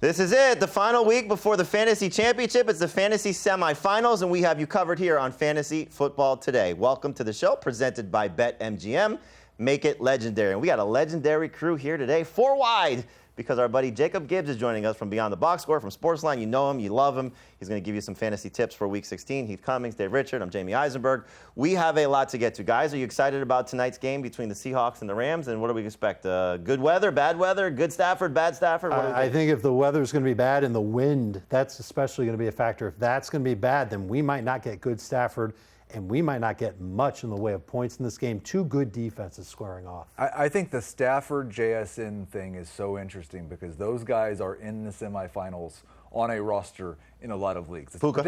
This is it, the final week before the Fantasy Championship. It's the Fantasy Semifinals, and we have you covered here on Fantasy Football Today. Welcome to the show, presented by BetMGM. Make it legendary. And we got a legendary crew here today, 4 wide, because our buddy Jacob Gibbs is joining us from Beyond the Box Score, from Sportsline. You know him, you love him. He's going to give you some fantasy tips for Week 16. Heath Cummings, Dave Richard, I'm Jamey Eisenberg. We have a lot to get to. Guys, are you excited about tonight's game between the Seahawks and the Rams? And what do we expect? Good weather, bad weather, good Stafford, bad Stafford? What do we think? I think if the weather's going to be bad and the wind, that's especially going to be a factor. If that's going to be bad, then we might not get good Stafford, and we might not get much in the way of points in this game. 2 good defenses squaring off. I think the Stafford JSN thing is so interesting because those guys are in the semifinals on a roster in a lot of leagues. Puka.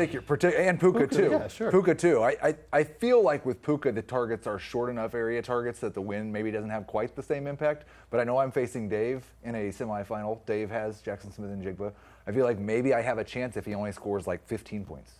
And Puka too. Yeah, sure. Puka too. I feel like with Puka, the targets are short enough area targets that the win maybe doesn't have quite the same impact. But I know I'm facing Dave in a semifinal. Dave has Jackson Smith and Jigba. I feel like maybe I have a chance if he only scores like 15 points.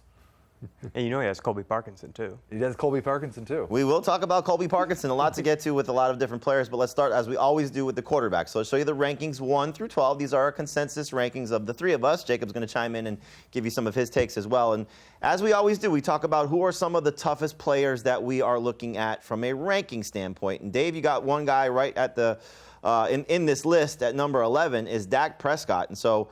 And you know he has Colby Parkinson, too. He does Colby Parkinson, too. We will talk about Colby Parkinson, a lot to get to with a lot of different players, but let's start, as we always do, with the quarterbacks. So I'll show you the rankings 1 through 12. These are our consensus rankings of the 3 of us. Jacob's going to chime in and give you some of his takes as well. And as we always do, we talk about who are some of the toughest players that we are looking at from a ranking standpoint. And Dave, you got one guy right at the in this list at number 11 is Dak Prescott. And so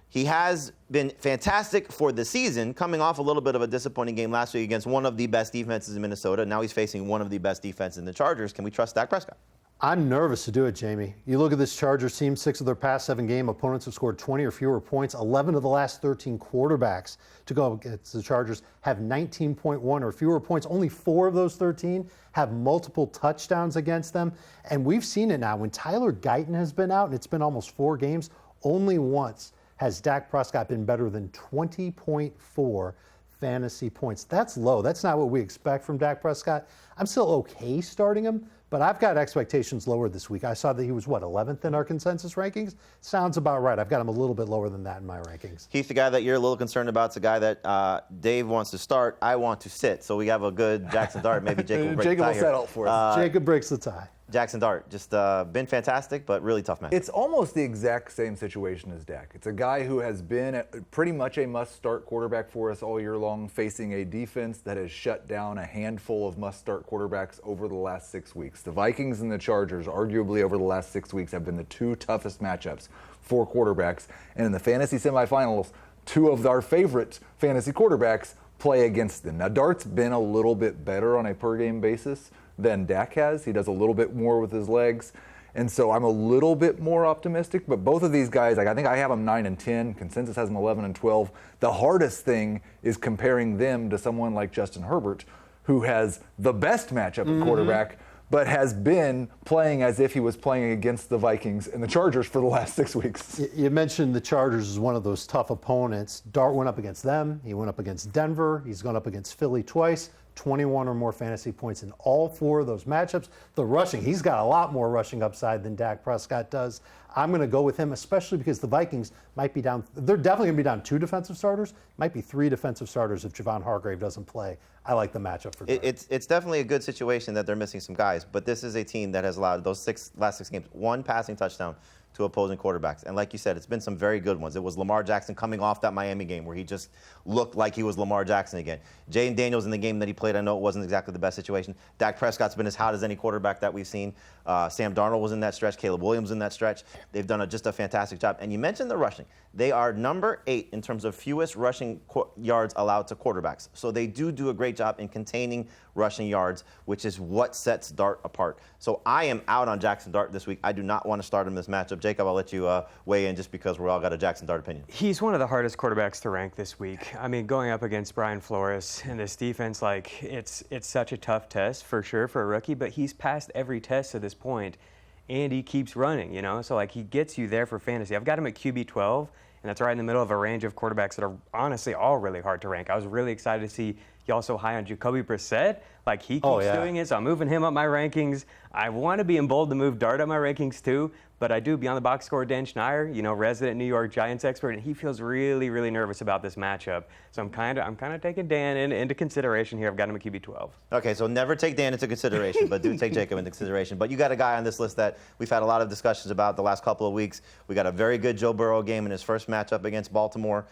he has been fantastic for the season, coming off a little bit of a disappointing game last week against one of the best defenses in Minnesota. Now he's facing one of the best defenses in the Chargers. Can we trust Dak Prescott? I'm nervous to do it, Jamie. You look at this Chargers team, 6 of their past 7 game opponents have scored 20 or fewer points. 11 of the last 13 quarterbacks to go against the Chargers have 19.1 or fewer points. Only 4 of those 13 have multiple touchdowns against them. And we've seen it now. When Tyler Guyton has been out, and it's been almost 4 games, only once has Dak Prescott been better than 20.4 fantasy points. That's low. That's not what we expect from Dak Prescott. I'm still okay starting him, but I've got expectations lower this week. I saw that he was, 11th in our consensus rankings? Sounds about right. I've got him a little bit lower than that in my rankings. Heath, the guy that you're a little concerned about is the guy that Dave wants to start. I want to sit. So we have a good Jackson Dart. Maybe Jacob will break the tie will here. settle for us. Jacob breaks the tie. Jackson Dart, just been fantastic, but really tough match. It's almost the exact same situation as Dak. It's a guy who has been pretty much a must-start quarterback for us all year long, facing a defense that has shut down a handful of must-start quarterbacks over the last 6 weeks. The Vikings and the Chargers, arguably over the last 6 weeks, have been the 2 toughest matchups for quarterbacks. And in the fantasy semifinals, 2 of our favorite fantasy quarterbacks play against them. Now, Dart's been a little bit better on a per-game basis than Dak has. He does a little bit more with his legs. And so I'm a little bit more optimistic. But both of these guys, I think I have them 9 and 10. Consensus has them 11 and 12. The hardest thing is comparing them to someone like Justin Herbert, who has the best matchup at quarterback, but has been playing as if he was playing against the Vikings and the Chargers for the last 6 weeks. You mentioned the Chargers as one of those tough opponents. Dart went up against them. He went up against Denver. He's gone up against Philly twice. 21 or more fantasy points in all 4 of those matchups. The rushing, he's got a lot more rushing upside than Dak Prescott does. I'm going to go with him, especially because the Vikings might be down. They're definitely going to be down 2 defensive starters. Might be 3 defensive starters if Javon Hargrave doesn't play. I like the matchup for Dart. It's definitely a good situation that they're missing some guys, but this is a team that has allowed those last 6 games, 1 passing touchdown to opposing quarterbacks. And like you said, it's been some very good ones. It was Lamar Jackson coming off that Miami game where he just looked like he was Lamar Jackson again. Jayden Daniels in the game that he played, I know it wasn't exactly the best situation. Dak Prescott's been as hot as any quarterback that we've seen. Sam Darnold was in that stretch. Caleb Williams in that stretch. They've done just a fantastic job. And you mentioned the rushing. They are number 8 in terms of fewest rushing yards allowed to quarterbacks. So they do a great job in containing rushing yards, which is what sets Dart apart. So I am out on Jackson Dart this week. I do not want to start him this matchup. Jacob, I'll let you weigh in just because we all got a Jackson Dart opinion. He's one of the hardest quarterbacks to rank this week. I mean, going up against Brian Flores and this defense, like, it's such a tough test for sure for a rookie, but he's passed every test to this point, and he keeps running, you know? So, like, he gets you there for fantasy. I've got him at QB 12, and that's right in the middle of a range of quarterbacks that are honestly all really hard to rank. I was really excited to see You also high on Jacoby Brissett. Like, he keeps yeah. doing it, so I'm moving him up my rankings. I want to be emboldened to move Dart up my rankings too, but I do, beyond the box score, Dan Schneier, resident New York Giants expert, and he feels really, really nervous about this matchup. So I'm kind of taking Dan into consideration here. I've got him at QB 12. Okay, so never take Dan into consideration, but do take Jacob into consideration. But you got a guy on this list that we've had a lot of discussions about the last couple of weeks. We got a very good Joe Burrow game in his first matchup against Baltimore.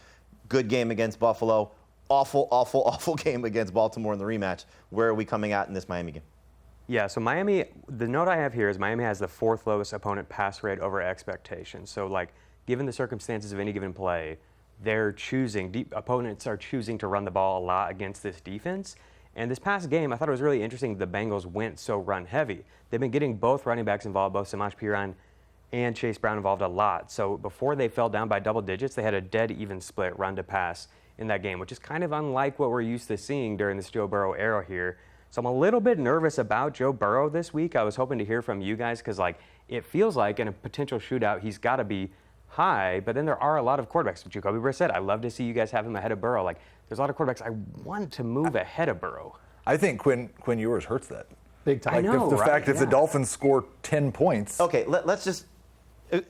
Good game against Buffalo. Awful, awful, awful game against Baltimore in the rematch. Where are we coming out in this Miami game? Yeah, so Miami, the note I have here is Miami has the 4th lowest opponent pass rate over expectations. So, like, given the circumstances of any given play, opponents are choosing to run the ball a lot against this defense. And this past game, I thought it was really interesting the Bengals went so run heavy. They've been getting both running backs involved, both Samaje Perine and Chase Brown involved a lot. So before they fell down by double digits, they had a dead even split run to pass in that game, which is kind of unlike what we're used to seeing during this Joe Burrow era here. So I'm a little bit nervous about Joe Burrow this week. I was hoping to hear from you guys because, like, it feels like in a potential shootout, he's got to be high, but then there are a lot of quarterbacks. Jacoby Brissett, I love to see you guys have him ahead of Burrow. Like, there's a lot of quarterbacks I want to move ahead of Burrow. I think Quinn Ewers hurts that. Big time. I know, the fact if the Yeah. Dolphins score 10 points. Okay, let's just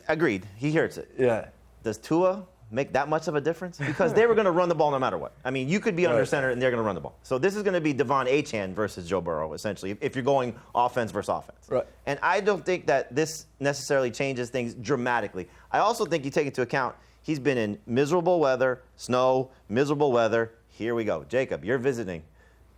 agreed. He hurts it. Yeah. Does Tua make that much of a difference? Because they were going to run the ball no matter what. I mean, you could be under center and they're going to run the ball. So this is going to be Devon Achane versus Joe Burrow, essentially, if you're going offense versus offense. Right. And I don't think that this necessarily changes things dramatically. I also think you take into account he's been in miserable weather, snow, miserable weather. Here we go. Jacob, you're visiting.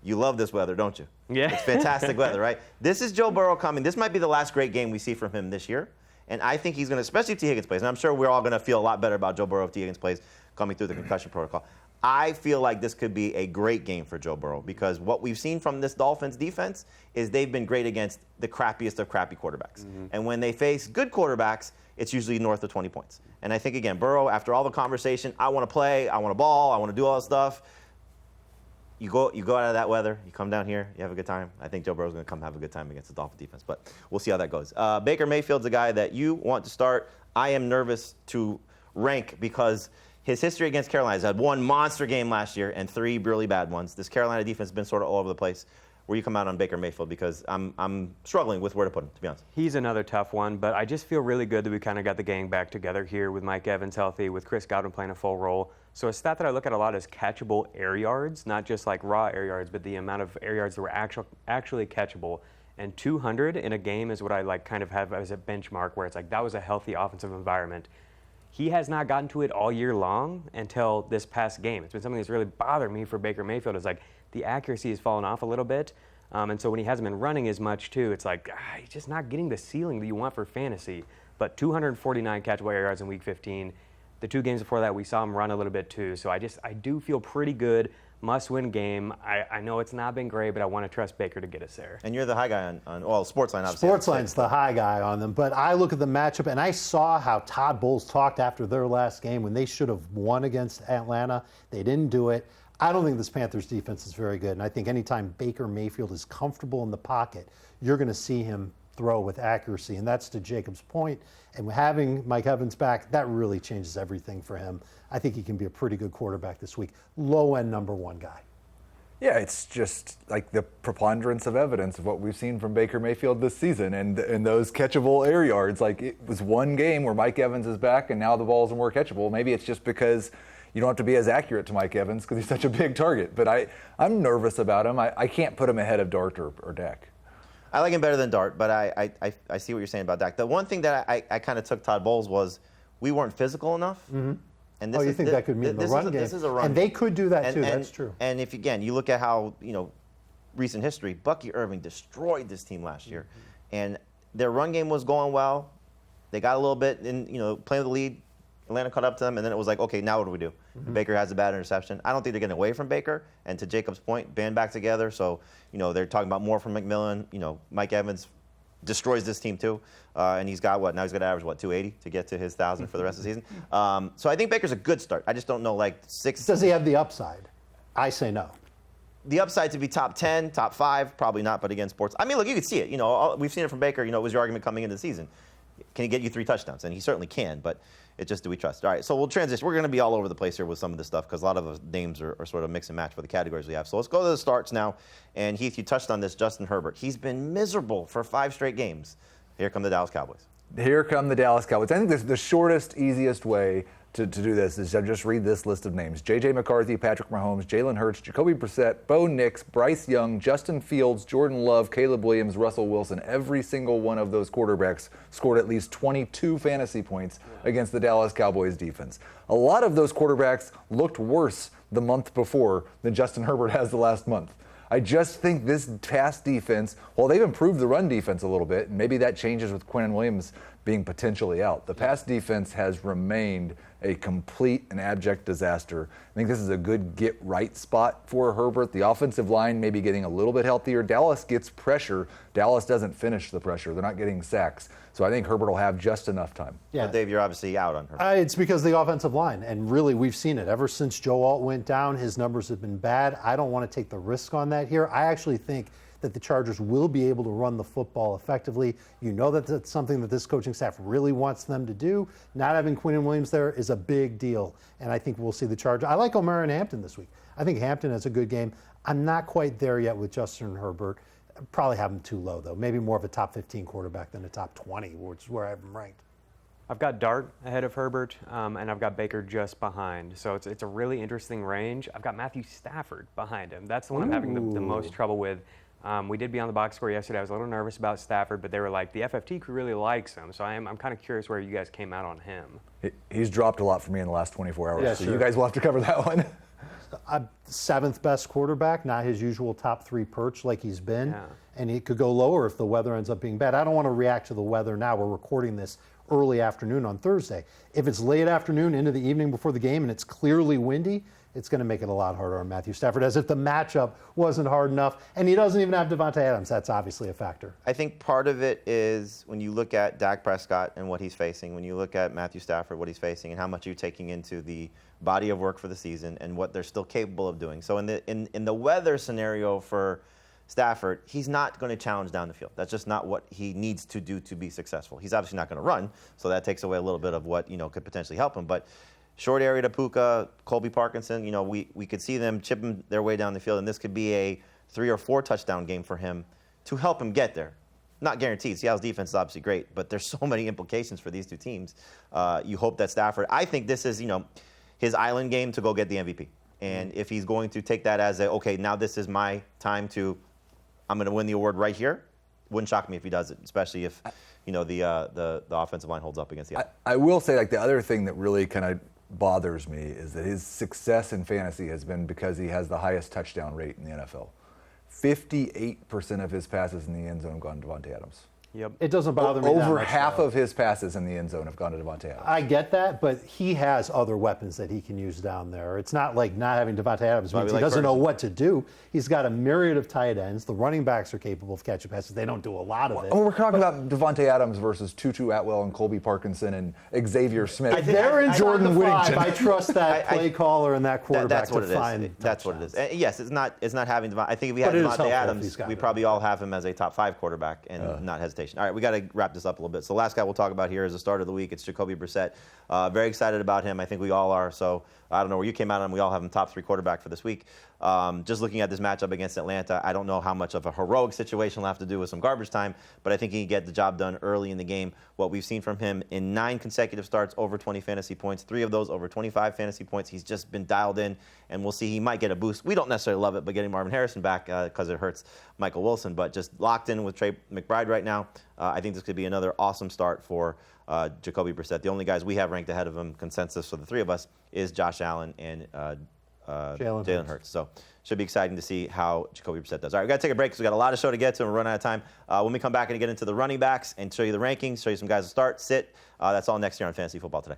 You love this weather, don't you? Yeah. It's fantastic weather, right? This is Joe Burrow coming. This might be the last great game we see from him this year. And I think he's going to, especially if T. Higgins plays, and I'm sure we're all going to feel a lot better about Joe Burrow if T. Higgins plays coming through the concussion protocol. I feel like this could be a great game for Joe Burrow because what we've seen from this Dolphins defense is they've been great against the crappiest of crappy quarterbacks. Mm-hmm. And when they face good quarterbacks, it's usually north of 20 points. And I think, again, Burrow, after all the conversation, I want to play, I want to ball, I want to do all this stuff. You go out of that weather, you come down here, you have a good time. I think Joe Burrow's going to come have a good time against the Dolphins defense, but we'll see how that goes. Baker Mayfield's a guy that you want to start. I am nervous to rank because his history against Carolina has had one monster game last year and 3 really bad ones. This Carolina defense has been sort of all over the place. Where you come out on Baker Mayfield because I'm struggling with where to put him, to be honest. He's another tough one, but I just feel really good that we kind of got the gang back together here with Mike Evans healthy, with Chris Godwin playing a full role. So a stat that I look at a lot is catchable air yards, not just like raw air yards, but the amount of air yards that were actually catchable. And 200 in a game is what I like kind of have as a benchmark where it's like that was a healthy offensive environment. He has not gotten to it all year long until this past game. It's been something that's really bothered me for Baker Mayfield is like the accuracy has fallen off a little bit. And so when he hasn't been running as much too, it's like he's just not getting the ceiling that you want for fantasy. But 249 catchable air yards in week 15. The 2 games before that, we saw him run a little bit too. So I do feel pretty good. Must-win game. I know it's not been great, but I want to trust Baker to get us there. And you're the high guy on Sportsline, obviously. Sportsline's the high guy on them. But I look at the matchup, and I saw how Todd Bowles talked after their last game when they should have won against Atlanta. They didn't do it. I don't think this Panthers defense is very good. And I think anytime Baker Mayfield is comfortable in the pocket, you're going to see him throw with accuracy. And that's to Jacob's point. And having Mike Evans back, that really changes everything for him. I think he can be a pretty good quarterback this week. Low-end number 1 guy. Yeah, it's just like the preponderance of evidence of what we've seen from Baker Mayfield this season and those catchable air yards. Like it was one game where Mike Evans is back and now the ball's more catchable. Maybe it's just because you don't have to be as accurate to Mike Evans because he's such a big target. But I'm nervous about him. I can't put him ahead of Dart or Dak. I like him better than Dart, but I see what you're saying about Dak. The one thing that I kind of took Todd Bowles was we weren't physical enough. Mm-hmm. And you think that could mean the run game? This is a run and game. They could do that too. That's true. And if again you look at how recent history, Bucky Irving destroyed this team last year, and their run game was going well. They got a little bit in playing the lead. Atlanta caught up to them, and then it was like, okay, now what do we do? Mm-hmm. Baker has a bad interception. I don't think they're getting away from Baker. And to Jacob's point, band back together. So they're talking about more from McMillan. Mike Evans destroys this team too, and he's got now he's got to average 280 to get to his 1,000 for the rest of the season. So I think Baker's a good start. I just don't know 6. Does he have the upside? I say no. The upside to be top 10, top 5, probably not. But again, sports. I mean, look, you could see it. We've seen it from Baker. It was your argument coming into the season. Can he get you 3 touchdowns? And he certainly can. But It's just, do we trust? All right, so we'll transition. We're going to be all over the place here with some of this stuff because a lot of the names are sort of mix and match for the categories we have. So let's go to the starts now. And Heath, you touched on this, Justin Herbert. He's been miserable for 5 straight games. Here come the Dallas Cowboys. Here come the Dallas Cowboys. I think the shortest, easiest way to do this is to just read this list of names. J.J. McCarthy, Patrick Mahomes, Jalen Hurts, Jacoby Brissett, Bo Nix, Bryce Young, Justin Fields, Jordan Love, Caleb Williams, Russell Wilson. Every single one of those quarterbacks scored at least 22 fantasy points against the Dallas Cowboys defense. A lot of those quarterbacks looked worse the month before than Justin Herbert has the last month. I just think this pass defense, while they've improved the run defense a little bit, and maybe that changes with Quinnen Williams being potentially out, the pass defense has remained a complete and abject disaster. I think this is a good get-right spot for Herbert. The offensive line may be getting a little bit healthier. Dallas gets pressure. Dallas doesn't finish the pressure. They're not getting sacks. So I think Herbert will have just enough time. Yeah. But Dave, you're obviously out on Herbert. It's because of the offensive line, and really we've seen it. Ever since Joe Alt went down, his numbers have been bad. I don't want to take the risk on that here. I actually think that the Chargers will be able to run the football effectively. You know that that's something that this coaching staff really wants them to do. Not having Quinnen Williams there is a big deal, and I think we'll see the Chargers. I like O'Mara and Hampton this week. I think Hampton has a good game. I'm not quite there yet with Justin Herbert. Probably have him too low, though. Maybe more of a top 15 quarterback than a top 20, which is where I have him ranked. I've got Dart ahead of Herbert, and I've got Baker just behind. So it's a really interesting range. I've got Matthew Stafford behind him. That's the one I'm having the most trouble with. We did be on the box score yesterday. I was a little nervous about Stafford, but they were like, the FFT crew really likes him. So I'm kind of curious where you guys came out on him. He's dropped a lot for me in the last 24 hours, Yeah, so sure. you guys will have to cover that one. 7th best quarterback, not his usual top 3 perch like he's been. Yeah. And he could go lower if the weather ends up being bad. I don't want to react to the weather now. We're recording this early afternoon on Thursday. If it's late afternoon into the evening before the game and it's clearly windy, it's going to make it a lot harder on Matthew Stafford, as if the matchup wasn't hard enough. And he doesn't even have Devontae Adams. That's obviously a factor. I think part of it is when you look at Dak Prescott and what he's facing, when you look at Matthew Stafford, what he's facing, and how much you're taking into the body of work for the season and what they're still capable of doing. So in the weather scenario for Stafford, he's not going to challenge down the field. That's just not what he needs to do to be successful. He's obviously not going to run, so that takes away a little bit of what could potentially help him. But short area to Puka, Colby Parkinson, we could see them chipping their way down the field, and this could be a 3 or 4 touchdown game for him to help him get there. Not guaranteed. Seattle's defense is obviously great, but there's so many implications for these two teams. You hope that Stafford, I think this is, his island game to go get the MVP. And if he's going to take that as okay, now this is my time I'm going to win the award right here, wouldn't shock me if he does it, especially if, the offensive line holds up against Seattle. I will say, the other thing that really kind of bothers me is that his success in fantasy has been because he has the highest touchdown rate in the NFL. 58% of his passes in the end zone have gone to Devontae Adams. Yep. It doesn't bother me that Over much, half though. of his passes in the end zone have gone to Devontae Adams. I get that, but he has other weapons that he can use down there. It's not like not having Devontae Adams means he doesn't know what to do. He's got a myriad of tight ends. The running backs are capable of catching passes. They don't do a lot of it. We're talking about Devontae Adams versus Tutu Atwell and Colby Parkinson and Xavier Smith. They're in Jordan Whittington. I Whittington. trust that play caller and that quarterback That's what to it find is. That's what it is. And yes, it's not having Devontae. I think if we But had it is helpful Devontae if Adams, he's got we it. probably all have him as a top 5 quarterback and not hesitation. All right, we got to wrap this up a little bit. So last guy we'll talk about here is the start of the week. It's Jacoby Brissett. Very excited about him. I think we all are. So I don't know where you came out on. We all have him top 3 quarterback for this week. Just looking at this matchup against Atlanta, I don't know how much of a heroic situation will have to do with some garbage time, but I think he can get the job done early in the game. What we've seen from him in 9 consecutive starts, over 20 fantasy points, 3 of those over 25 fantasy points. He's just been dialed in, and we'll see. He might get a boost. We don't necessarily love it, but getting Marvin Harrison back because it hurts Michael Wilson, but just locked in with Trey McBride right now. I think this could be another awesome start for Jacoby Brissett. The only guys we have ranked ahead of him, consensus for the 3 of us, is Josh Allen and Jalen Hurts. So should be exciting to see how Jacoby Brissett does. All right, we've got to take a break because we've got a lot of show to get to and we're running out of time. When we come back and get into the running backs and show you the rankings, show you some guys to start, sit, that's all next year on Fantasy Football Today.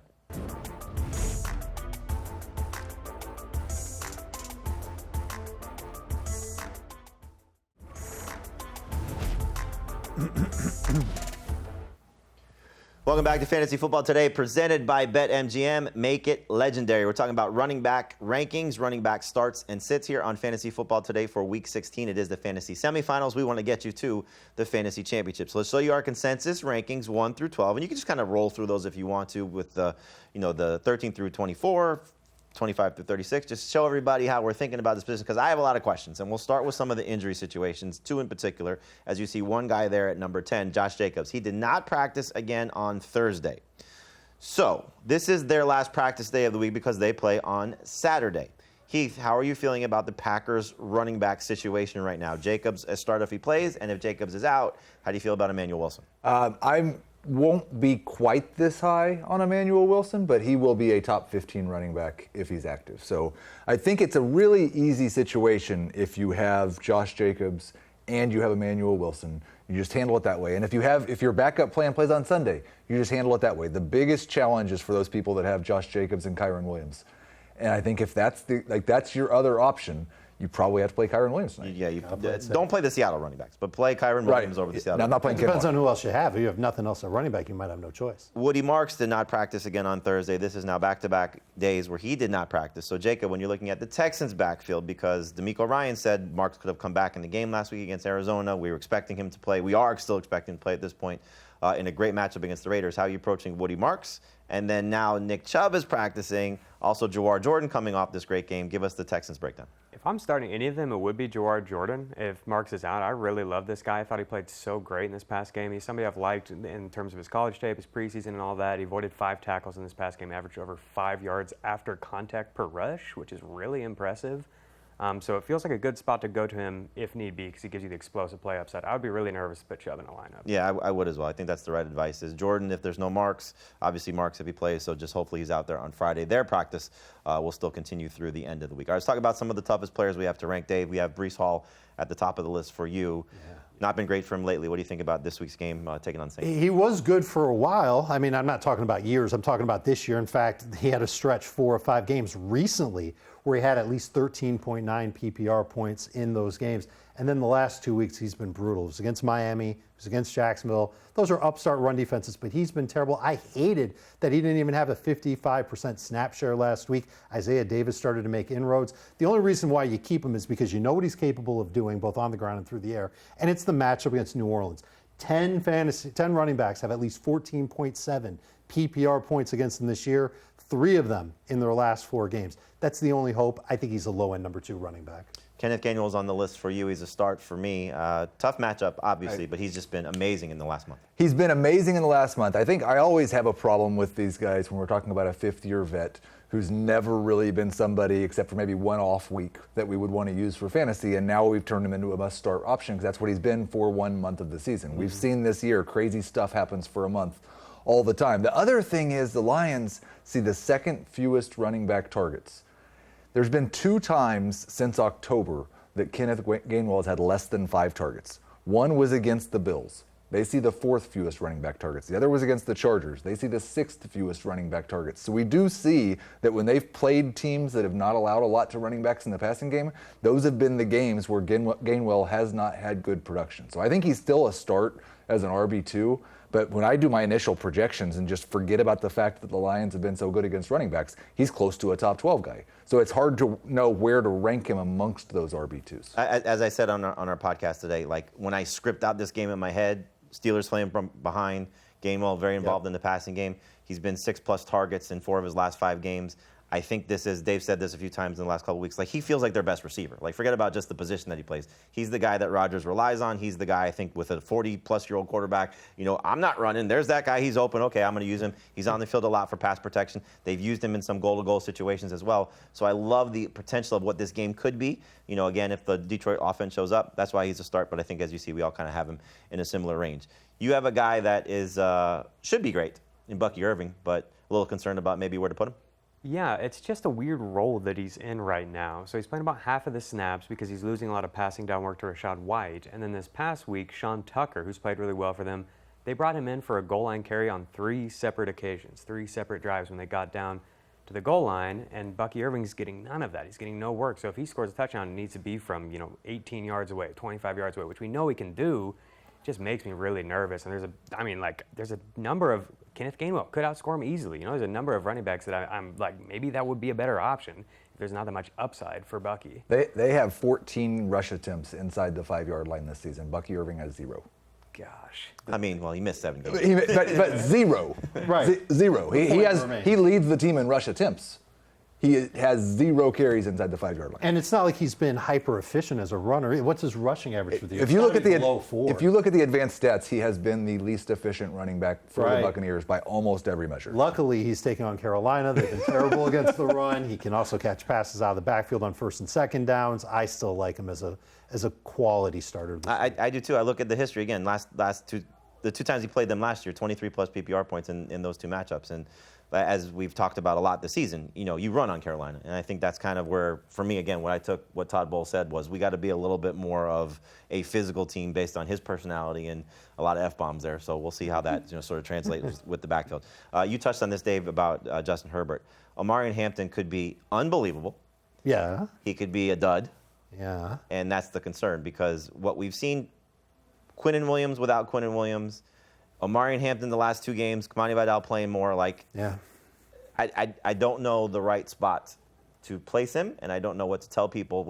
Welcome back to Fantasy Football Today, presented by BetMGM. Make it legendary. We're talking about running back rankings, running back starts and sits here on Fantasy Football Today for Week 16. It is the fantasy semifinals. We want to get you to the fantasy championship. So let's show you our consensus rankings 1 through 12, and you can just kind of roll through those if you want to with the 13 through 24. 25 through 36, just show everybody how we're thinking about this position, because I have a lot of questions. And we'll start with some of the injury situations, 2 in particular. As you see, one guy there at number 10, Josh Jacobs. He did not practice again on Thursday. So this is their last practice day of the week because they play on Saturday. Heath, how are you feeling about the Packers running back situation right now? Jacobs a start if he plays, and if Jacobs is out, how do you feel about Emmanuel Wilson? I won't be quite this high on Emmanuel Wilson, but he will be a top 15 running back if he's active. So I think it's a really easy situation if you have Josh Jacobs and you have Emmanuel Wilson. You just handle it that way. And if your backup plan plays on Sunday, you just handle it that way. The biggest challenge is for those people that have Josh Jacobs and Kyron Williams. And I think if that's your other option, you probably have to play Kyron Williams tonight. Yeah, don't play the Seattle running backs, but play Kyron Williams over the Seattle. No, I'm not playing. It depends on who else you have. If you have nothing else at running back, you might have no choice. Woody Marks did not practice again on Thursday. This is now back-to-back days where he did not practice. So, Jacob, when you're looking at the Texans' backfield, because D'Amico Ryan said Marks could have come back in the game last week against Arizona. We were expecting him to play. We are still expecting him to play at this point in a great matchup against the Raiders. How are you approaching Woody Marks? And then now Nick Chubb is practicing. Also, Jawar Jordan coming off this great game. Give us the Texans breakdown. If I'm starting any of them, it would be Jawar Jordan. If Marks is out, I really love this guy. I thought he played so great in this past game. He's somebody I've liked in terms of his college tape, his preseason and all that. He avoided 5 tackles in this past game, averaged over 5 yards after contact per rush, which is really impressive. So it feels like a good spot to go to him if need be because he gives you the explosive play upside. I would be really nervous to put Chubb in a lineup. Yeah, I would as well. I think that's the right advice. Is Jordan, if there's no Marks, obviously Marks if he plays, so just hopefully he's out there on Friday. Their practice will still continue through the end of the week. All right, let's talk about some of the toughest players we have to rank. Dave, we have Breece Hall at the top of the list for you. Yeah. Not been great for him lately. What do you think about this week's game taking on Saints? He was good for a while. I mean, I'm not talking about years. I'm talking about this year. In fact, he had a stretch 4 or 5 games recently where he had at least 13.9 PPR points in those games. And then the last 2 weeks, he's been brutal. It was against Miami. It was against Jacksonville. Those are upstart run defenses, but he's been terrible. I hated that he didn't even have a 55% snap share last week. Isaiah Davis started to make inroads. The only reason why you keep him is because you know what he's capable of doing, both on the ground and through the air. And it's the matchup against New Orleans. 10 running backs have at least 14.7 PPR points against them this year. 3 of them in their last 4 games. That's the only hope. I think he's a low-end number 2 running back. Kenneth Gainwell's on the list for you. He's a start for me. Tough matchup, obviously, but he's just been amazing in the last month. He's been amazing in the last month. I think I always have a problem with these guys when we're talking about a 5th-year vet who's never really been somebody except for maybe one off week that we would want to use for fantasy, and now we've turned him into a must-start option because that's what he's been for 1 month of the season. Mm-hmm. We've seen this year crazy stuff happens for a month all the time. The other thing is the Lions see the 2nd fewest running back targets. There's been 2 times since October that Kenneth Gainwell has had less than 5 targets. One was against the Bills. They see the 4th fewest running back targets. The other was against the Chargers. They see the 6th fewest running back targets. So we do see that when they've played teams that have not allowed a lot to running backs in the passing game, those have been the games where Gainwell has not had good production. So I think he's still a start as an RB2. But when I do my initial projections and just forget about the fact that the Lions have been so good against running backs, he's close to a top 12 guy. So it's hard to know where to rank him amongst those RB2s. As I said on our podcast today, like when I script out this game in my head, Steelers playing from behind, Gainwell very involved in the passing game. He's been 6+ targets in 4 of his last 5 games. I think this is, Dave said this a few times in the last couple of weeks, like he feels like their best receiver. Like forget about just the position that he plays. He's the guy that Rodgers relies on. He's the guy, I think, with a 40-plus-year-old quarterback. You know, I'm not running. There's that guy. He's open. Okay, I'm going to use him. He's on the field a lot for pass protection. They've used him in some goal-to-goal situations as well. So I love the potential of what this game could be. You know, again, if the Detroit offense shows up, that's why he's a start. But I think, as you see, we all kind of have him in a similar range. You have a guy that is should be great in Bucky Irving, but a little concerned about maybe where to put him. Yeah, it's just a weird role that he's in right now. So he's playing about half of the snaps because he's losing a lot of passing down work to Rachaad White. And then this past week, Sean Tucker, who's played really well for them, they brought him in for a goal line carry on 3 separate occasions, 3 separate drives when they got down to the goal line, and Bucky Irving's getting none of that. He's getting no work. So if he scores a touchdown, it needs to be from 18 yards away, 25 yards away, which we know he can do. just makes me really nervous. And there's a number of Kenneth Gainwell could outscore him easily. There's a number of running backs that I'm like, maybe that would be a better option if there's not that much upside for Bucky. They have 14 rush attempts inside the 5-yard line this season. Bucky Irving has 0. Gosh. I mean, well, he missed 7 games. But 0. Right. 0. He leads the team in rush attempts. He has 0 carries inside the 5-yard line. And it's not like he's been hyper efficient as a runner. What's his rushing average for the year? If you look at the low 4. If you look at the advanced stats, he has been the least efficient running back for Right. the Buccaneers by almost every measure. Luckily, he's taking on Carolina. They've been terrible against the run. He can also catch passes out of the backfield on 1st and 2nd downs. I still like him as a quality starter. I do too. I look at the history again. The 2 times he played them last year, 23 plus PPR points in those 2 matchups. And as we've talked about a lot this season, you run on Carolina. And I think that's kind of where, for me, again, what Todd Bowles said was we got to be a little bit more of a physical team based on his personality and a lot of F-bombs there. So we'll see how that sort of translates with the backfield. You touched on this, Dave, about Justin Herbert. Omarion Hampton could be unbelievable. Yeah. He could be a dud. Yeah. And that's the concern because what we've seen, Quinnen Williams without Quinnen Williams, Omarion Hampton the last 2 games, Kamani Vidal playing more. Yeah. I don't know the right spot to place him, and I don't know what to tell people.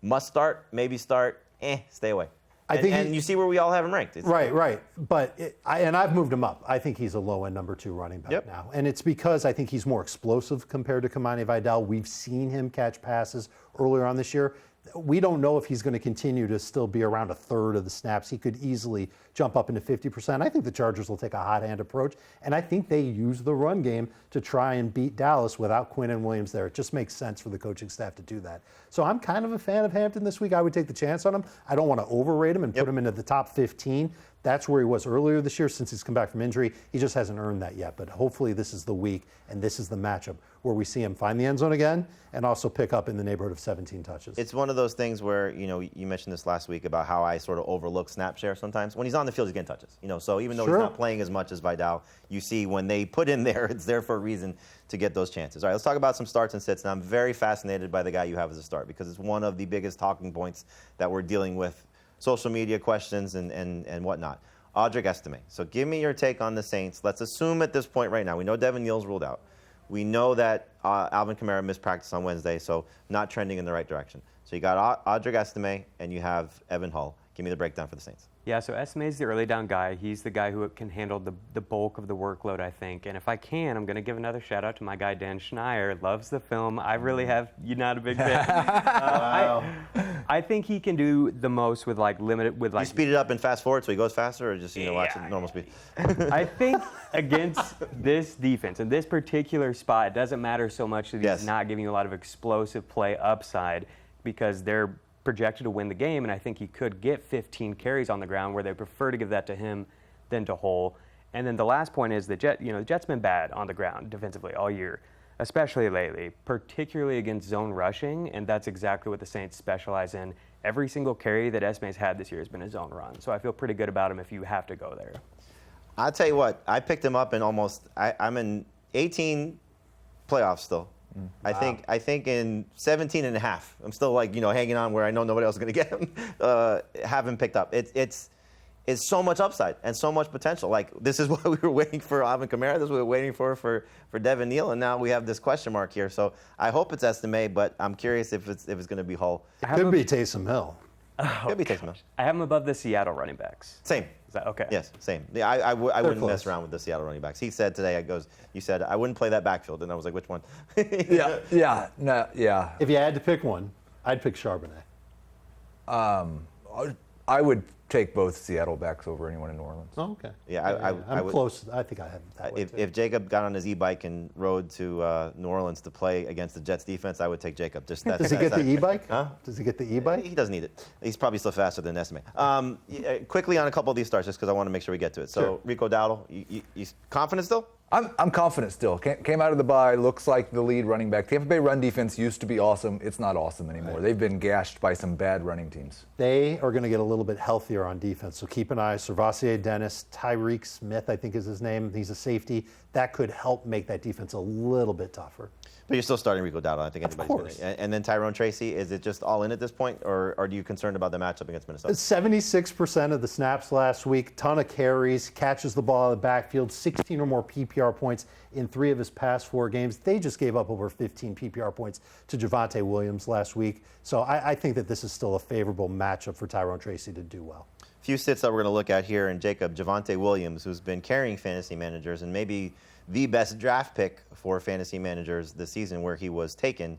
Must start, maybe start, stay away. And you see where we all have him ranked. Right. But I've moved him up. I think he's a low-end number 2 running back now. And it's because I think he's more explosive compared to Kamani Vidal. We've seen him catch passes earlier on this year. We don't know if he's going to continue to still be around a third of the snaps. He could easily jump up into 50%. I think the Chargers will take a hot hand approach, and I think they use the run game to try and beat Dallas without Quinnen Williams there. It just makes sense for the coaching staff to do that. So I'm kind of a fan of Hampton this week. I would take the chance on him. I don't want to overrate him and put him into the top 15. That's where he was earlier this year since he's come back from injury. He just hasn't earned that yet. But hopefully this is the week and this is the matchup where we see him find the end zone again and also pick up in the neighborhood of 17 touches. It's one of those things where, you mentioned this last week about how I sort of overlook snap share sometimes. When he's on the field, he's getting touches. So even though he's not playing as much as Vidal, you see when they put in there, it's there for a reason to get those chances. All right, let's talk about some starts and sits. And I'm very fascinated by the guy you have as a start because it's one of the biggest talking points that we're dealing with, social media questions and whatnot. Audric Estime. So give me your take on the Saints. Let's assume at this point right now, we know Devin Neal's ruled out. We know that Alvin Kamara missed practice on Wednesday, so not trending in the right direction. So you got Audric Estime and you have Evan Hull. Give me the breakdown for the Saints. Yeah, so Estime's the early down guy. He's the guy who can handle the bulk of the workload, I think. And if I can, I'm going to give another shout out to my guy, Dan Schneier. Loves the film. I really have. You're not a big fan. Wow. I think he can do the most with limited. You speed it up and fast forward so he goes faster or just, watch it normal speed? I think against this defense, in this particular spot, it doesn't matter so much that he's not giving you a lot of explosive play upside because they're projected to win the game, and I think he could get 15 carries on the ground where they prefer to give that to him than to Hull. And then the last point is the Jets been bad on the ground defensively all year, especially lately, particularly against zone rushing, and that's exactly what the Saints specialize in. Every single carry that Estime's had this year has been a zone run, so I feel pretty good about him if you have to go there. I'll tell you what, I picked him up in I'm in 18 playoffs still. Wow. I think in 17 and a half, I'm still hanging on where I know nobody else is going to get him, have him picked up. It's so much upside and so much potential. This is what we were waiting for Alvin Kamara. This is what we were waiting for Devin Neal, and now we have this question mark here. So I hope it's Estime, but I'm curious if it's going to be Hull. It could be Taysom Hill. Could be Taysom Hill. I have him above the Seattle running backs. Same. Is that okay? Yes, same. Yeah, I wouldn't close. mess around with the Seattle running backs. He said today, you said, I wouldn't play that backfield. And I was like, which one? Yeah. If you had to pick one, I'd pick Charbonnet. I would take both Seattle backs over anyone in New Orleans. Oh, okay. Yeah, I'm close. I think I have it that way, too. If Jacob got on his e-bike and rode to New Orleans to play against the Jets defense, I would take Jacob. Does he get the e-bike? Huh? Does he get the e-bike? He doesn't need it. He's probably still faster than Estime. Quickly on a couple of these starts, just because I want to make sure we get to it. So Sure. Rico Dowdle, you confident still? I'm confident still. Came out of the bye, looks like the lead running back. Tampa Bay run defense used to be awesome. It's not awesome anymore. Right. They've been gashed by some bad running teams. They are going to get a little bit healthier on defense, so keep an eye. Servassier Dennis, Tyreek Smith, I think is his name. He's a safety. That could help make that defense a little bit tougher. But you're still starting Rico Dowdle. I think Of anybody's course. going to. And then Tyrone Tracy, is it just all in at this point, or are you concerned about the matchup against Minnesota? 76% of the snaps last week, ton of carries, catches the ball out of the backfield, 16 or more PPR points in 3 of his past 4 games. They just gave up over 15 PPR points to Javonte Williams last week. So I think that this is still a favorable matchup for Tyrone Tracy to do well. Few sits that we're going to look at here, and Jacob, Javonte Williams, who's been carrying fantasy managers and maybe the best draft pick for fantasy managers this season, where he was taken.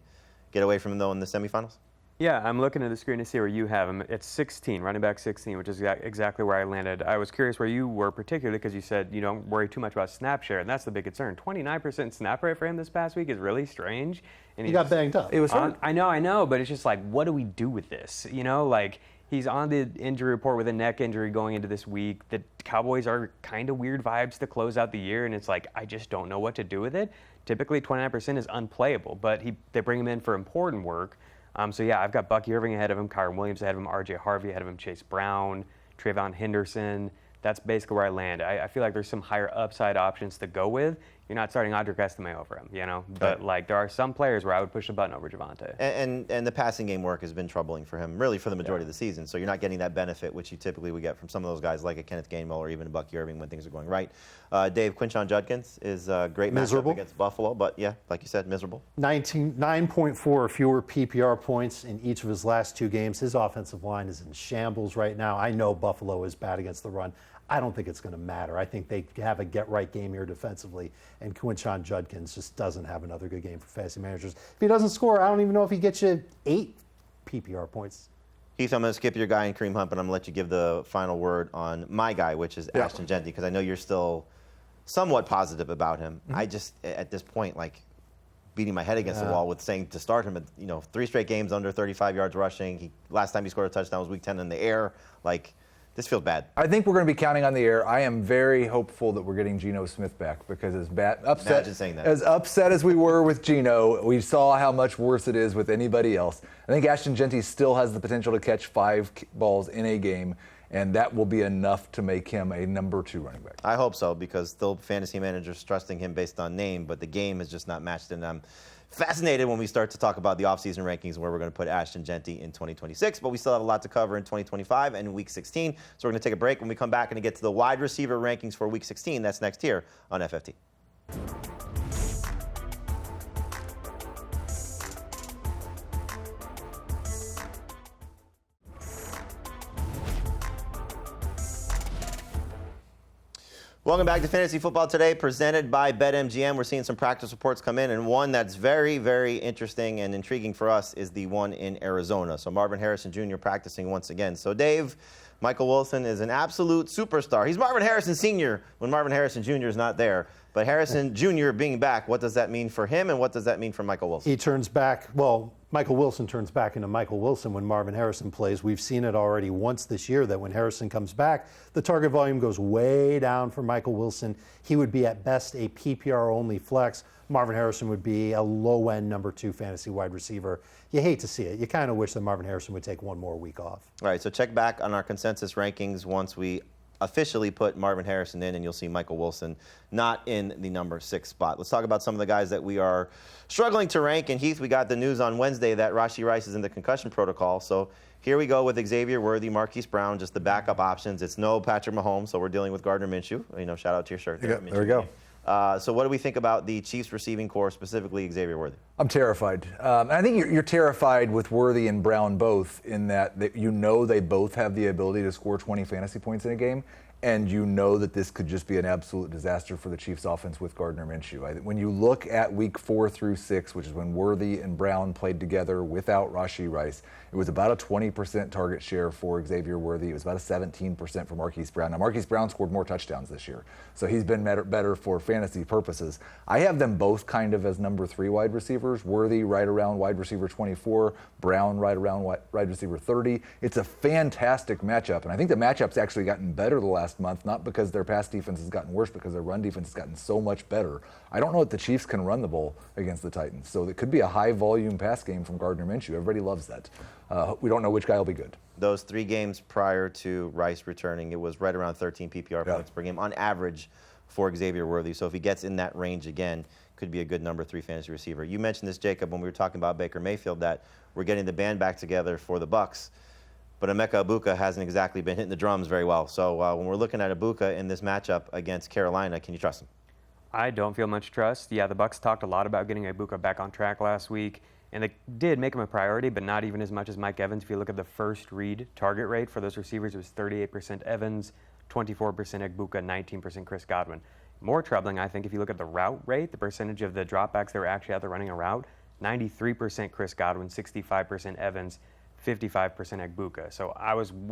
Get away from him, though, in the semifinals? Yeah, I'm looking at the screen to see where you have him. It's 16, running back 16, which is exactly where I landed. I was curious where you were, particularly because you said you don't worry too much about snap share, and that's the big concern. 29% snap rate for him this past week is really strange. And He got banged up. It was hard. I know, but it's just like, what do we do with this? He's on the injury report with a neck injury going into this week. The Cowboys are kind of weird vibes to close out the year, and it's like, I just don't know what to do with it. Typically, 29% is unplayable, but they bring him in for important work. I've got Bucky Irving ahead of him, Kyron Williams ahead of him, R.J. Harvey ahead of him, Chase Brown, Trayvon Henderson. That's basically where I land. I feel like there's some higher upside options to go with. You're not starting Audric Estime over him, But there are some players where I would push a button over Javonte. And the passing game work has been troubling for him, really, for the majority of the season. So you're not getting that benefit, which you typically would get from some of those guys like a Kenneth Gainwell or even a Bucky Irving when things are going right. Dave, Quinshon Judkins is a great matchup against Buffalo, but yeah, like you said, miserable. 9.4 or fewer PPR points in each of his last 2 games. His offensive line is in shambles right now. I know Buffalo is bad against the run. I don't think it's going to matter. I think they have a get-right game here defensively, and Quinshon Judkins just doesn't have another good game for fantasy managers. If he doesn't score, I don't even know if he gets you 8 PPR points. Heath, I'm going to skip your guy in Kareem Hunt, but I'm going to let you give the final word on my guy, which is Ashton Jeanty, because I know you're still somewhat positive about him. I just, at this point, beating my head against the wall with saying to start him at 3 straight games under 35 yards rushing. Last time he scored a touchdown was week 10 in the air. This feels bad. I think we're going to be counting on the air. I am very hopeful that we're getting Geno Smith back, because Imagine saying that. As upset as we were with Geno, we saw how much worse it is with anybody else. I think Ashton Jeanty still has the potential to catch 5 balls in a game, and that will be enough to make him a number 2 running back. I hope so, because still fantasy managers trusting him based on name, but the game is just not matched, and I'm fascinated when we start to talk about the offseason rankings where we're going to put Ashton Jeanty in 2026, but we still have a lot to cover in 2025 and Week 16, so we're going to take a break. When we come back and get to the wide receiver rankings for Week 16, that's next here on FFT. Welcome back to Fantasy Football Today, presented by BetMGM. We're seeing some practice reports come in, and one that's very, very interesting and intriguing for us is the one in Arizona. So Marvin Harrison Jr. practicing once again. So Dave, Michael Wilson is an absolute superstar. He's Marvin Harrison Sr. when Marvin Harrison Jr. is not there. But Harrison Jr. being back, what does that mean for him, and what does that mean for Michael Wilson? He turns back, Michael Wilson turns back into Michael Wilson when Marvin Harrison plays. We've seen it already once this year that when Harrison comes back, the target volume goes way down for Michael Wilson. He would be at best a PPR-only flex. Marvin Harrison would be a low-end number 2 fantasy wide receiver. You hate to see it. You kind of wish that Marvin Harrison would take one more week off. All right, so check back on our consensus rankings once we officially put Marvin Harrison in, and you'll see Michael Wilson not in the number 6 spot. Let's talk about some of the guys that we are struggling to rank. And Heath, we got the news on Wednesday that Rashee Rice is in the concussion protocol. So here we go with Xavier Worthy, Marquise Brown, just the backup options. It's no Patrick Mahomes, so we're dealing with Gardner Minshew. Shout out to your shirt there. Yeah, there we go. So what do we think about the Chiefs receiving corps, specifically Xavier Worthy? I'm terrified. And I think you're terrified with Worthy and Brown both, in that they both have the ability to score 20 fantasy points in a game. And you know that this could just be an absolute disaster for the Chiefs offense with Gardner Minshew. When you look at week 4 through 6, which is when Worthy and Brown played together without Rashee Rice, it was about a 20% target share for Xavier Worthy. It was about a 17% for Marquise Brown. Now, Marquise Brown scored more touchdowns this year, so he's been better for fantasy purposes. I have them both kind of as number 3 wide receivers. Worthy right around wide receiver 24, Brown right around wide receiver 30. It's a fantastic matchup, and I think the matchup's actually gotten better the last month, not because their pass defense has gotten worse, because their run defense has gotten so much better. I don't know if the Chiefs can run the ball against the Titans, so it could be a high-volume pass game from Gardner Minshew. Everybody loves that. We don't know which guy will be good. Those 3 games prior to Rice returning, it was right around 13 PPR points per game on average for Xavier Worthy. So if he gets in that range again, could be a good number 3 fantasy receiver. You mentioned this, Jacob, when we were talking about Baker Mayfield, that we're getting the band back together for the Bucs. But Emeka Egbuka hasn't exactly been hitting the drums very well. So when we're looking at Egbuka in this matchup against Carolina, can you trust him? I don't feel much trust. Yeah, the Bucs talked a lot about getting Egbuka back on track last week, and they did make him a priority, but not even as much as Mike Evans. If you look at the first read target rate for those receivers, it was 38% Evans, 24% Egbuka, 19% Chris Godwin. More troubling, I think, if you look at the route rate, the percentage of the dropbacks that were actually out there running a route, 93% Chris Godwin, 65% Evans, 55% Egbuka. So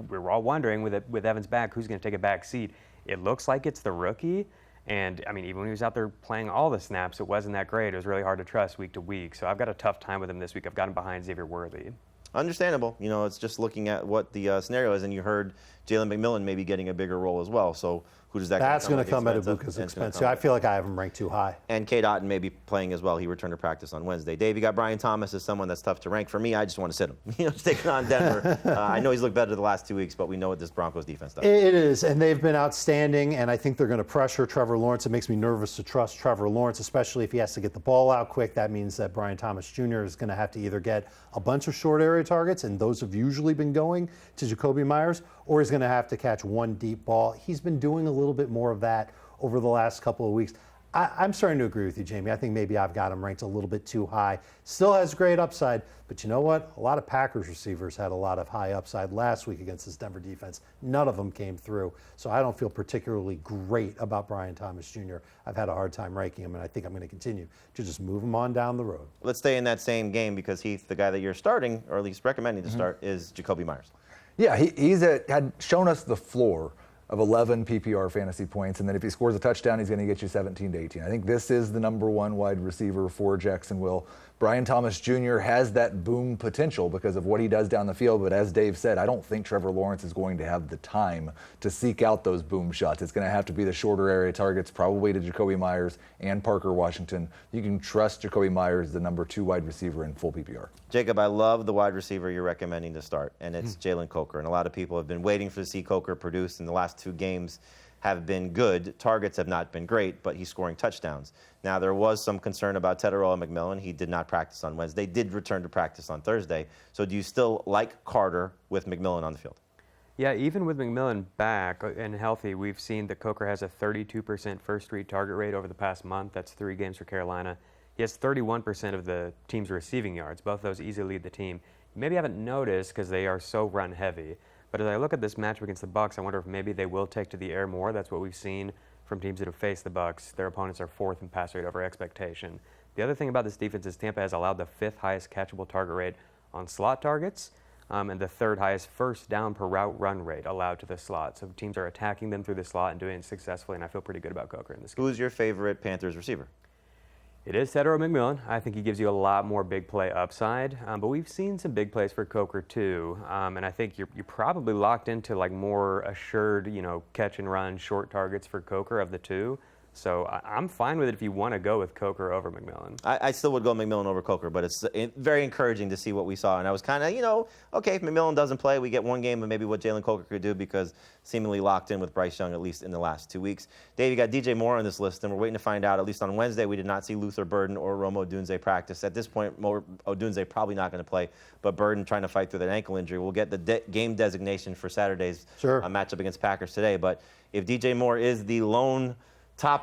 we were all wondering with Evans back, who's going to take a back seat. It looks like it's the rookie. And, I mean, even when he was out there playing all the snaps, it wasn't that great. It was really hard to trust week to week. So I've got a tough time with him this week. I've got him behind Xavier Worthy. Understandable. You know, it's just looking at what the scenario is, and you heard Jalen McMillan maybe getting a bigger role as well. So who does that? That's going to come at Egbuka's expense. I feel like I have him ranked too high. And Cade Otton may be playing as well. He returned to practice on Wednesday. Dave, you got Brian Thomas as someone that's tough to rank. For me, I just want to sit him. Just taking on Denver. I know he's looked better the last 2 weeks, but we know what this Broncos defense does. It is, and they've been outstanding, and I think they're going to pressure Trevor Lawrence. It makes me nervous to trust Trevor Lawrence, especially if he has to get the ball out quick. That means that Brian Thomas Jr. is going to have to either get a bunch of short area targets, and those have usually been going to Jacoby Myers, or he's going to have to catch one deep ball. He's been doing a little bit more of that over the last couple of weeks. I'm starting to agree with you, Jamey. I think maybe I've got him ranked a little bit too high. Still has great upside, but you know what? A lot of Packers receivers had a lot of high upside last week against this Denver defense. None of them came through, so I don't feel particularly great about Brian Thomas Jr. I've had a hard time ranking him, and I think I'm going to continue to just move him on down the road. Let's stay in that same game because, Heath, the guy that you're starting, or at least recommending to start, is Jacoby Myers. Yeah, he's had shown us the floor of 11 PPR fantasy points, and then if he scores a touchdown, he's going to get you 17 to 18. I think this is the number one wide receiver for Jacksonville. Brian Thomas Jr. has that boom potential because of what he does down the field, but as Dave said, I don't think Trevor Lawrence is going to have the time to seek out those boom shots. It's going to have to be the shorter area targets, probably to Jacoby Myers and Parker Washington. You can trust Jacoby Myers, the number 2 wide receiver in full PPR. Jacob, I love the wide receiver you're recommending to start, and it's Jalen Coker. And a lot of people have been waiting to see Coker produce in the last 2 games. Have been good. Targets have not been great, but he's scoring touchdowns. Now, there was some concern about Teteroa McMillan. He did not practice on Wednesday, did return to practice on Thursday. So do you still like Carter with McMillan on the field? Yeah, even with McMillan back and healthy, we've seen that Coker has a 32% first read target rate over the past month. That's 3 games for Carolina. He has 31% of the team's receiving yards. Both of those easily lead the team. You maybe haven't noticed because they are so run heavy. But as I look at this matchup against the Bucs, I wonder if maybe they will take to the air more. That's what we've seen from teams that have faced the Bucs. Their opponents are 4th in pass rate over expectation. The other thing about this defense is Tampa has allowed the 5th highest catchable target rate on slot targets and the 3rd highest first down per route run rate allowed to the slot. So teams are attacking them through the slot and doing it successfully, and I feel pretty good about Coker in this game. Who's your favorite Panthers receiver? It is Teteroa McMillan. I think he gives you a lot more big play upside, but we've seen some big plays for Coker too, and I think you're probably locked into like more assured, catch and run short targets for Coker of the 2. So I'm fine with it if you want to go with Coker over McMillan. I still would go McMillan over Coker, but it's very encouraging to see what we saw. And I was kind of, okay, if McMillan doesn't play, we get one game of maybe what Jalen Coker could do because seemingly locked in with Bryce Young, at least in the last 2 weeks. Dave, you got DJ Moore on this list, and we're waiting to find out. At least on Wednesday, we did not see Luther Burden or Rome Odunze practice. At this point, Odunze probably not going to play, but Burden trying to fight through that ankle injury. We'll get the game designation for Saturday's matchup against Packers today. But if DJ Moore is the lone top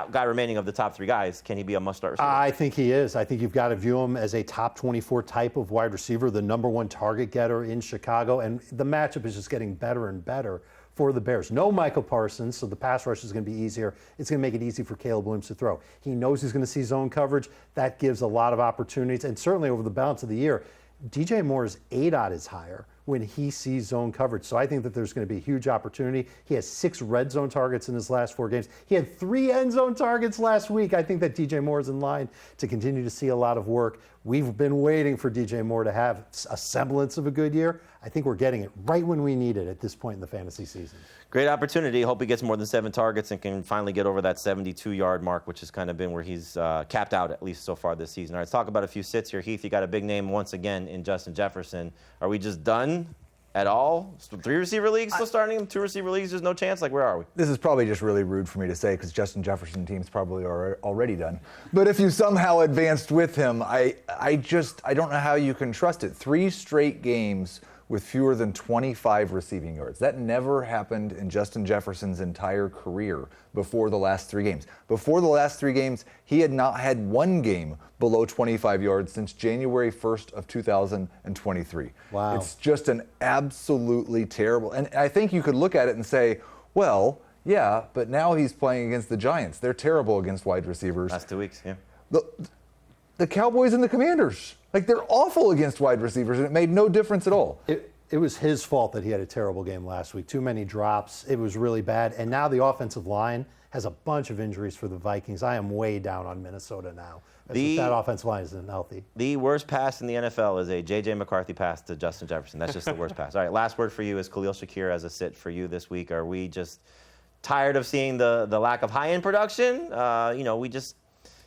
guy remaining of the top 3 guys, can he be a must-start receiver? I think he is. I think you've got to view him as a top 24 type of wide receiver, the number 1 target getter in Chicago, and the matchup is just getting better and better for the Bears. No Michael Parsons, so the pass rush is going to be easier. It's going to make it easy for Caleb Williams to throw. He knows he's going to see zone coverage. That gives a lot of opportunities, and certainly over the balance of the year, DJ Moore's ADOT is higher when he sees zone coverage. So I think that there's going to be a huge opportunity. He has 6 red zone targets in his last 4 games. He had 3 end zone targets last week. I think that DJ Moore is in line to continue to see a lot of work. We've been waiting for DJ Moore to have a semblance of a good year. I think we're getting it right when we need it at this point in the fantasy season. Great opportunity. Hope he gets more than 7 targets and can finally get over that 72-yard mark, which has kind of been where he's capped out, at least so far this season. All right, let's talk about a few sits here. Heath, you got a big name once again in Justin Jefferson. Are we just done at all? 3 receiver leagues still starting him? 2 receiver leagues, there's no chance? Like, where are we? This is probably just really rude for me to say because Justin Jefferson team's probably already done. But if you somehow advanced with him, I don't know how you can trust it. 3 straight games with fewer than 25 receiving yards. That never happened in Justin Jefferson's entire career before the last 3 games. Before the last 3 games, he had not had 1 game below 25 yards since January 1st of 2023. Wow. It's just an absolutely terrible. And I think you could look at it and say, well, yeah, but now he's playing against the Giants. They're terrible against wide receivers. Last 2 weeks, yeah. The Cowboys and the Commanders, like they're awful against wide receivers, and it made no difference at all. It was his fault that he had a terrible game last week. Too many drops. It was really bad. And now the offensive line has a bunch of injuries for the Vikings. I am way down on Minnesota now. That offensive line isn't healthy. The worst pass in the NFL is a J.J. McCarthy pass to Justin Jefferson. That's just the worst pass. All right, last word for you is Khalil Shakir as a sit for you this week. Are we just tired of seeing the lack of high-end production?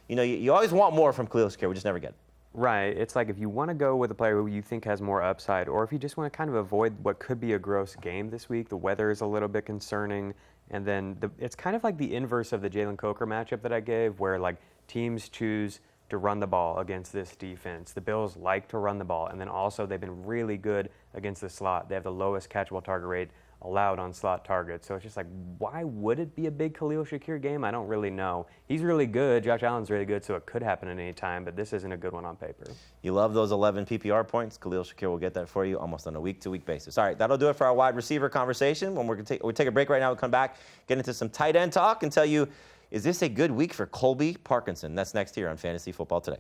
You always want more from Khalil Shakir. We just never get it. Right. It's like if you want to go with a player who you think has more upside, or if you just want to kind of avoid what could be a gross game this week, the weather is a little bit concerning, and then it's kind of like the inverse of the Jalen Coker matchup that I gave, where like teams choose to run the ball against this defense. The Bills like to run the ball, and then also they've been really good against the slot. They have the lowest catchable target rate allowed on slot targets. So it's just like, why would it be a big Khalil Shakir game? I don't really know. He's really good. Josh Allen's really good, so it could happen at any time, but this isn't a good one on paper. You love those 11 PPR points. Khalil Shakir will get that for you almost on a week-to-week basis. All right, that'll do it for our wide receiver conversation. When we'll take a break right now, we'll come back, get into some tight end talk, and tell you, is this a good week for Colby Parkinson? That's next here on Fantasy Football Today.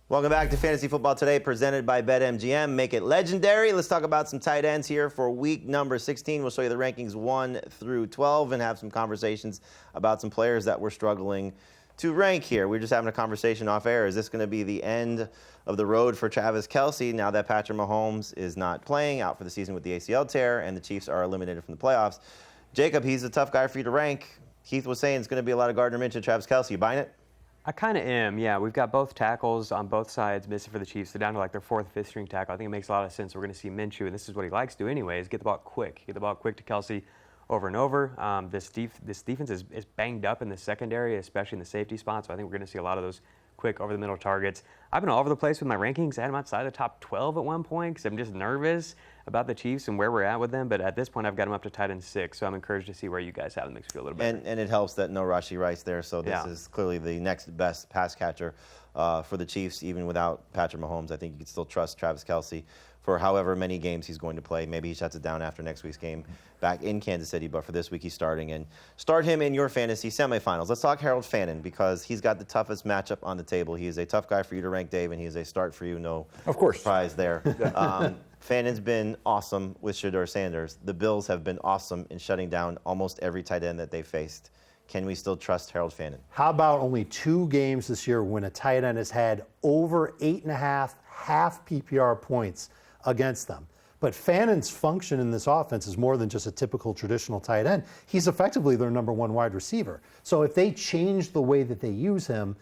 Welcome back to Fantasy Football Today, presented by BetMGM. Make it legendary. Let's talk about some tight ends here for week number 16. We'll show you the rankings 1 through 12 and have some conversations about some players that we're struggling to rank here. We're just having a conversation off air. Is this going to be the end of the road for Travis Kelce now that Patrick Mahomes is not playing, out for the season with the ACL tear, and the Chiefs are eliminated from the playoffs? Jacob, he's a tough guy for you to rank. Heath was saying it's going to be a lot of Gardner Minshew, Travis Kelce. You buying it? I kind of am, yeah. We've got both tackles on both sides missing for the Chiefs. They're down to like their 4th, 5th string tackle. I think it makes a lot of sense. We're going to see Minshew, and this is what he likes to do anyways, get the ball quick. Get the ball quick to Kelce over and over. This defense is banged up in the secondary, especially in the safety spot, so I think we're going to see a lot of those quick over-the-middle targets. I've been all over the place with my rankings. I had them outside the top 12 at one point because I'm just nervous about the Chiefs and where we're at with them. But at this point, I've got them up to tight end 6, so I'm encouraged to see where you guys have them. Makes me feel a little better. And it helps that no Rashee Rice there, so this is clearly the next best pass catcher for the Chiefs, even without Patrick Mahomes. I think you can still trust Travis Kelce for however many games he's going to play. Maybe he shuts it down after next week's game back in Kansas City, but for this week he's starting. And start him in your fantasy semifinals. Let's talk Harold Fannin because he's got the toughest matchup on the table. He is a tough guy for you to rank, Dave, and he is a start for you. No surprise there. Fannon's been awesome with Shedeur Sanders. The Bills have been awesome in shutting down almost every tight end that they faced. Can we still trust Harold Fannin? How about only 2 games this year when a tight end has had over 8.5 half PPR points against them? But Fannon's function in this offense is more than just a typical traditional tight end. He's effectively their number 1 wide receiver. So if they change the way that they use him,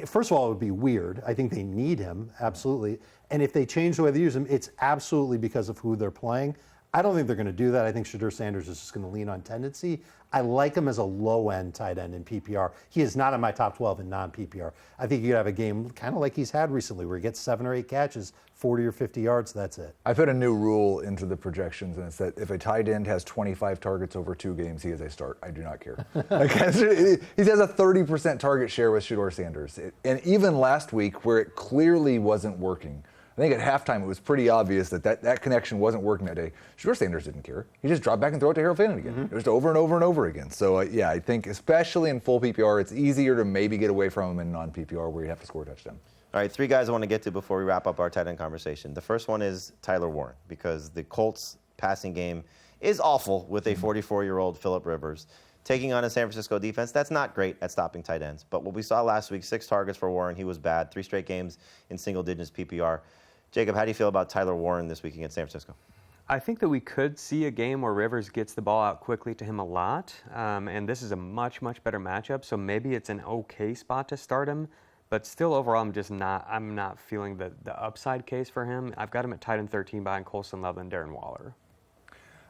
first of all, it would be weird. I think they need him, absolutely. And if they change the way they use him, it's absolutely because of who they're playing. I don't think they're going to do that. I think Shedeur Sanders is just going to lean on tendency. I like him as a low-end tight end in PPR. He is not in my top 12 in non-PPR. I think you could have a game kind of like he's had recently where he gets 7 or 8 catches, 40 or 50 yards, that's it. I put a new rule into the projections, and it's that if a tight end has 25 targets over 2 games, he is a start. I do not care. He has a 30% target share with Shedeur Sanders. And even last week, where it clearly wasn't working, I think at halftime it was pretty obvious that connection wasn't working that day. Shedeur Sanders didn't care. He just dropped back and threw it to Harold Fannin again. Just over and over and over again. So, I think especially in full PPR, it's easier to maybe get away from him in non-PPR where you have to score a touchdown. All right, 3 guys I want to get to before we wrap up our tight end conversation. The first one is Tyler Warren because the Colts passing game is awful with a 44-year-old Phillip Rivers. Taking on a San Francisco defense, that's not great at stopping tight ends. But what we saw last week, 6 targets for Warren, he was bad. 3 straight games in single digits PPR. Jacob, how do you feel about Tyler Warren this week against San Francisco? I think that we could see a game where Rivers gets the ball out quickly to him a lot, and this is a much, much better matchup, so maybe it's an okay spot to start him, but still overall I'm not feeling the upside case for him. I've got him at tight end 13 behind Colson, Loveland, Darren Waller.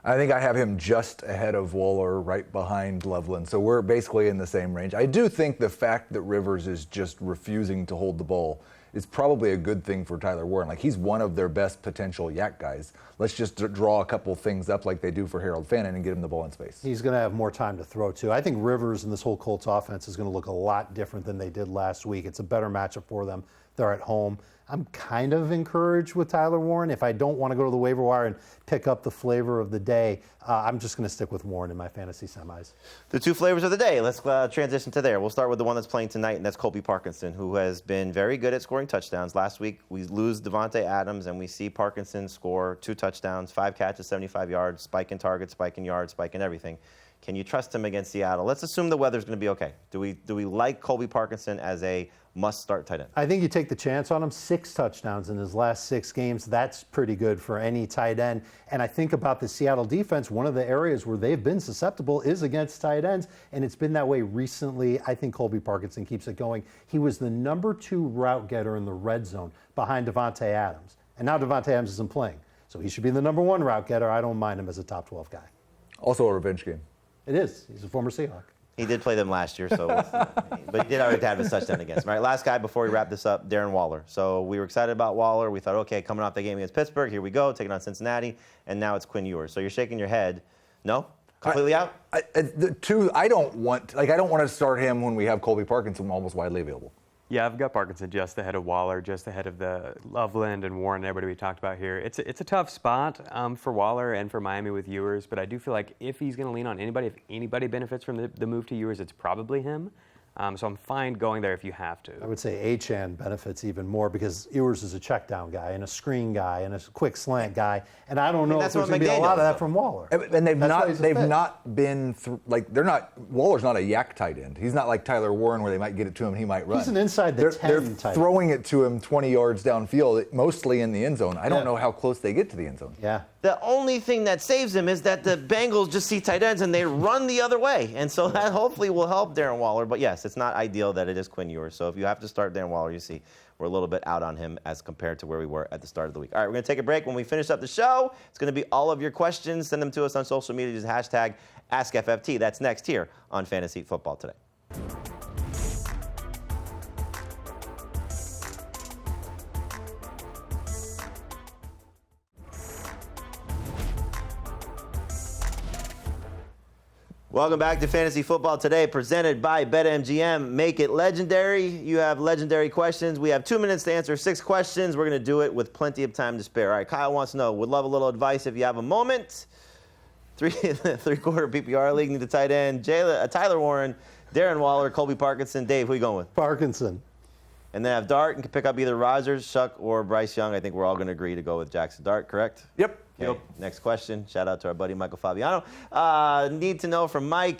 I think I have him just ahead of Waller, right behind Loveland. So we're basically in the same range. I do think the fact that Rivers is just refusing to hold the ball is probably a good thing for Tyler Warren. Like, he's one of their best potential yak guys. Let's just draw a couple things up like they do for Harold Fannin and get him the ball in space. He's going to have more time to throw, too. I think Rivers and this whole Colts offense is going to look a lot different than they did last week. It's a better matchup for them. They're at home. I'm kind of encouraged with Tyler Warren. If I don't want to go to the waiver wire and pick up the flavor of the day, I'm just going to stick with Warren in my fantasy semis. The two flavors of the day. Let's transition to there. We'll start with the one that's playing tonight, and that's Colby Parkinson, who has been very good at scoring touchdowns. Last week, we lose Devontae Adams, and we see Parkinson score 2 touchdowns, 5 catches, 75 yards, spike in targets, spike in yards, spike in everything. Can you trust him against Seattle? Let's assume the weather's going to be okay. Do we like Colby Parkinson as a must-start tight end? I think you take the chance on him. 6 touchdowns in his last 6 games. That's pretty good for any tight end. And I think about the Seattle defense, one of the areas where they've been susceptible is against tight ends, and it's been that way recently. I think Colby Parkinson keeps it going. He was the number 2 route getter in the red zone behind Devontae Adams. And now Devontae Adams isn't playing. So he should be the number 1 route getter. I don't mind him as a top 12 guy. Also a revenge game. It is. He's a former Seahawk. He did play them last year, so but he did already have his touchdown against them. All right, last guy before we wrap this up, Darren Waller. So we were excited about Waller. We thought, okay, coming off the game against Pittsburgh, here we go, taking on Cincinnati, and now it's Quinn Ewers. So you're shaking your head. No? Completely out? I don't want to start him when we have Colby Parkinson almost widely available. Yeah, I've got Parkinson just ahead of Waller, just ahead of the Loveland and Warren, everybody we talked about here. It's a tough spot for Waller and for Miami with Ewers, but I do feel like if he's going to lean on anybody, if anybody benefits from the move to Ewers, it's probably him. So I'm fine going there if you have to. I would say Achane benefits even more because Ewers is a check down guy and a screen guy and a quick slant guy, and I don't know if there's going to be a lot of that from Waller. And they've not been Waller's not a yak tight end. He's not like Tyler Warren where they might get it to him, he might run. He's an inside the 10 They're type. throwing it to him 20 yards downfield, mostly in the end zone. I don't know how close they get to the end zone. Yeah. The only thing that saves him is that the Bengals just see tight ends and they run the other way. And so that hopefully will help Darren Waller. But yes, it's not ideal that it is Quinn Ewers. So if you have to start Darren Waller, you see we're a little bit out on him as compared to where we were at the start of the week. All right, we're going to take a break. When we finish up the show, it's going to be all of your questions. Send them to us on social media. Just hashtag AskFFT. That's next here on Fantasy Football Today. Welcome back to Fantasy Football Today, presented by BetMGM. Make it legendary. You have legendary questions. We have 2 minutes to answer 6 questions. We're going to do it with plenty of time to spare. All right, Kyle wants to know, would love a little advice if you have a moment. Three-quarter PPR league, need a tight end. Tyler Warren, Darren Waller, Colby Parkinson. Dave, who are you going with? Parkinson. And then have Dart and can pick up either Rodgers, Shuck, or Bryce Young. I think we're all going to agree to go with Jackson Dart, correct? Yep. Okay. Next question. Shout out to our buddy Michael Fabiano. Need to know from Mike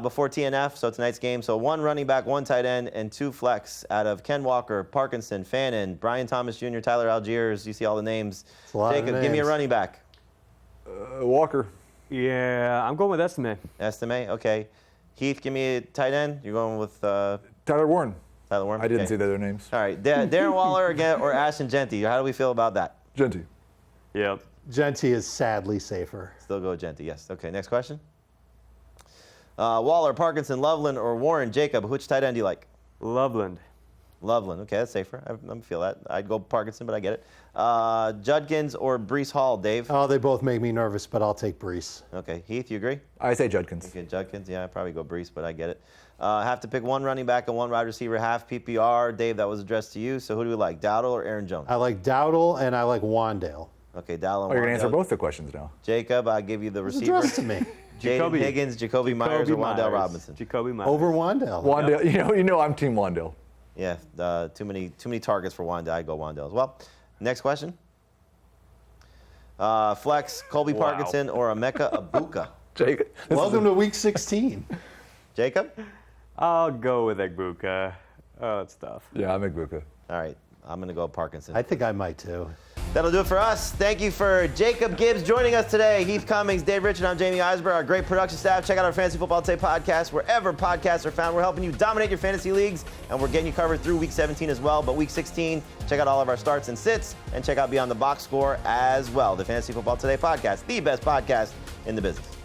before TNF, so tonight's game. So 1 running back, 1 tight end, and 2 flex out of Ken Walker, Parkinson, Fannin, Brian Thomas Jr., Tyler Algiers. You see all the names. Jacob, give me a running back. Walker. Yeah, I'm going with Estime. Estime, okay. Heath, give me a tight end. You're going with Tyler Warren. Tyler Warren? I didn't see the other names. All right. Darren Waller again or Ashton Genty. How do we feel about that? Genty. Yep. Genty is sadly safer. Still go Genty, yes. Okay, next question. Waller, Parkinson, Loveland, or Warren? Jacob, which tight end do you like? Loveland. Loveland, okay, that's safer. I feel that. I'd go Parkinson, but I get it. Judkins or Breece Hall, Dave? Oh, they both make me nervous, but I'll take Breece. Okay, Heath, you agree? I say Judkins. Okay, Judkins, yeah, I'd probably go Breece, but I get it. Have to pick 1 running back and 1 wide receiver, half PPR. Dave, that was addressed to you, so who do we like, Dowdle or Aaron Jones? I like Dowdle and I like Wandale. Okay, Dowdle and you're going to Wandale. answer both the questions now. Jacob, I'll give you the It's receiver. addressed to me. Jaden Higgins, Jacoby Myers, or Wandale Robinson? Jacoby Myers. Over Wandale. Wandale, you know I'm Team Wandale. Yeah, too many targets for Wandale. I'd go Wandale as well. Next question. Flex, Colby Parkinson or Emeka Egbuka? Jacob. Welcome to week 16. Jacob? I'll go with Egbuka. Oh, it's tough. Yeah, I'm Egbuka. All right, I'm going to go Parkinson. I think I might too. That'll do it for us. Thank you for Jacob Gibbs joining us today. Heath Cummings, Dave Richard, I'm Jamey Eisenberg. Our great production staff. Check out our Fantasy Football Today podcast wherever podcasts are found. We're helping you dominate your fantasy leagues, and we're getting you covered through Week 17 as well. But Week 16, check out all of our starts and sits, and check out Beyond the Box Score as well. The Fantasy Football Today podcast, the best podcast in the business.